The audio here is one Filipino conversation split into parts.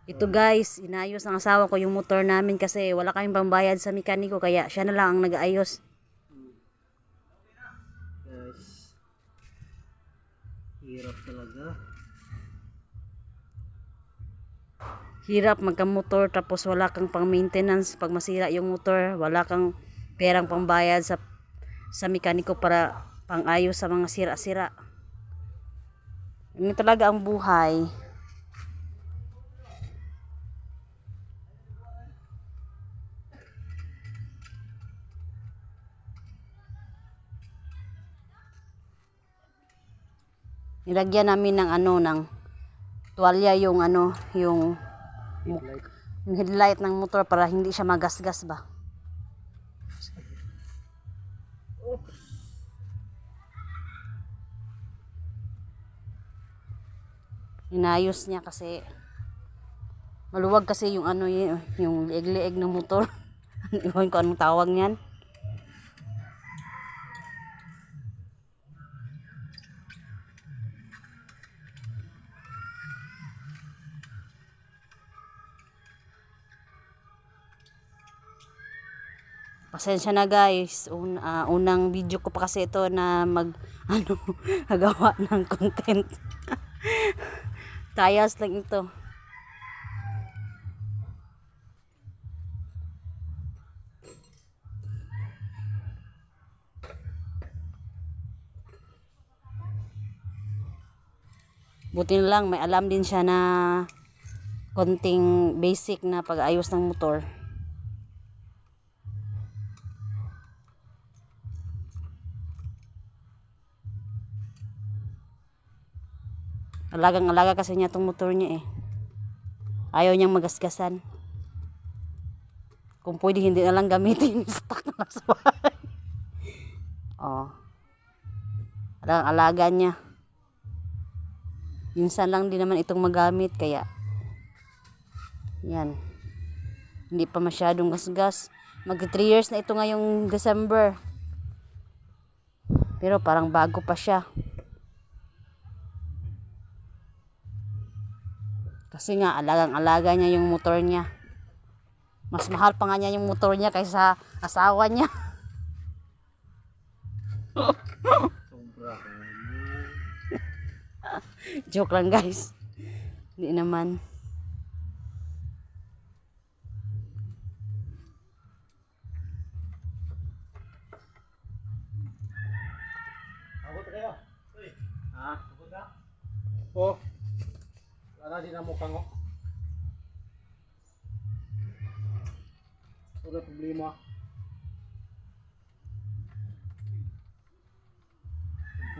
Ito guys, inayos ng asawa ko yung motor namin kasi wala kaming pambayad sa mekaniko kaya siya na lang ang nag-aayos. Guys, hirap talaga. Hirap magka-motor tapos wala kang pang-maintenance pag masira yung motor, wala kang perang pambayad sa mekaniko para pang-ayos sa mga sira-sira. Ini talaga ang buhay. Nilagyan namin ng ng tuwalya yung Headlight. yung headlight ng motor para hindi siya magasgas ba. Inayos niya kasi maluwag kasi yung yung liig-liig ng motor. Iwan ko anong tawag niyan. Pasensya na guys, unang video ko pa kasi ito na nagawa ng content. Tayas lang ito. Buti na lang may alam din siya na konting basic na pag-ayos ng motor. Alagang-alaga kasi niya tong motor niya eh. Ayaw niyang magasgasan. Kung pwede hindi na lang gamitin, stock na lang sa bahay. Oh. Alagang-alaga niya. Minsan lang din naman itong magamit kaya yan. Hindi pa masyadong gasgas. Mag 3 years na ito ngayong December. Pero parang bago pa siya. Kasi nga alagang-alaga niya yung motor niya. Mas mahal pa nga niya yung motor niya kaysa asawa niya. Sobra. Joke lang guys. Hindi naman. Ako to kayo. Uy. Ha? Ako na. Oh. Wala din mo kango. Wala problema.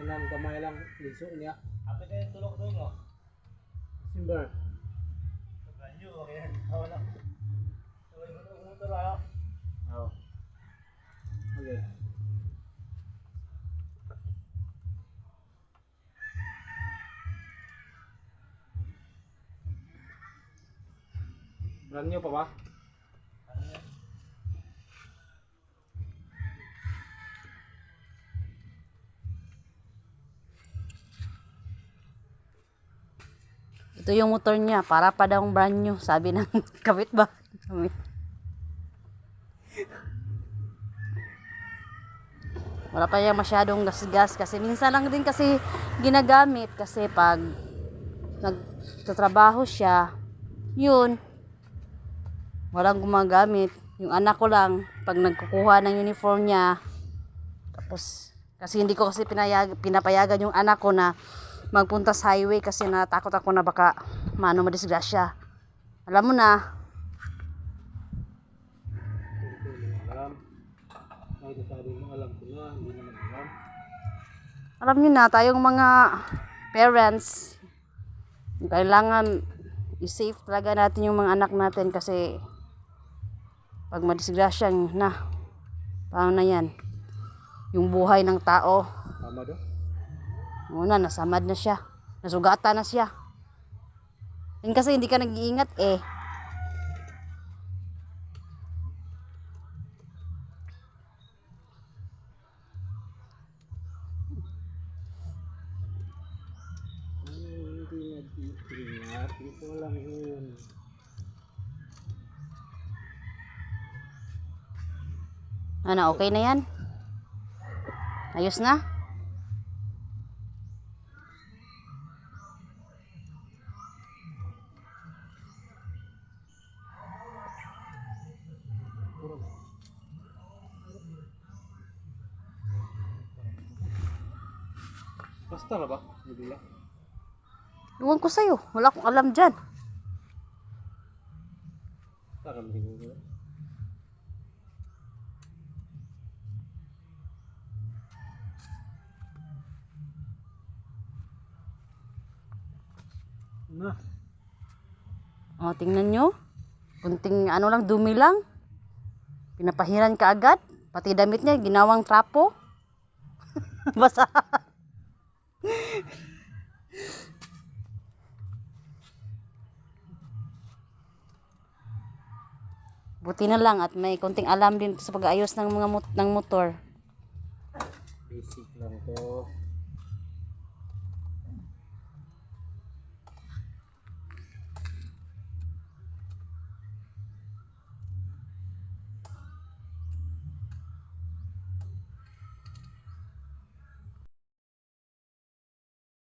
Kanang gamay lang liso niya. Ape kayo tulog doon mo. Simber. Ganyo, yan. Wala. Tuloy mo ng motor ha. Oo. Okay. Brand new pa ba? Ito yung motor niya, para pa daw brand new, sabi ng kapitbahay namin. Wala pa niya masyadong gasgas kasi minsan lang din kasi ginagamit kasi pag nagtatrabaho siya, yun, walang gumagamit. Yung anak ko lang, pag nagkukuha ng uniform niya, tapos, kasi hindi ko kasi pinapayagan yung anak ko na magpunta sa highway kasi natakot ako na baka madisgrasya. Alam mo na. Alam. Ay, sabi mo alam ko na, hindi naman alam. Alam niyo na, tayong mga parents, kailangan i-safe talaga natin yung mga anak natin kasi pag madisgrasya na, paano na yan? Yung buhay ng tao. Tama do? Una, nasamad na siya. Nasugatan na siya. Yan kasi hindi ka nag-iingat eh. Hindi nag-iingat. Dito lang yun. Ano, okay na yan? Ayos na? Basta na ba? Bibila. Iwan ko sa'yo. Wala akong alam dyan. Para siguro. Na. O, tingnan nyo. Kunting ano lang, dumi lang. Pinapahiran ka agad. Pati damit niya, ginawang trapo. Basa. Buti na lang at may konting alam din sa pag-ayos ng mga ng motor. Basic lang to.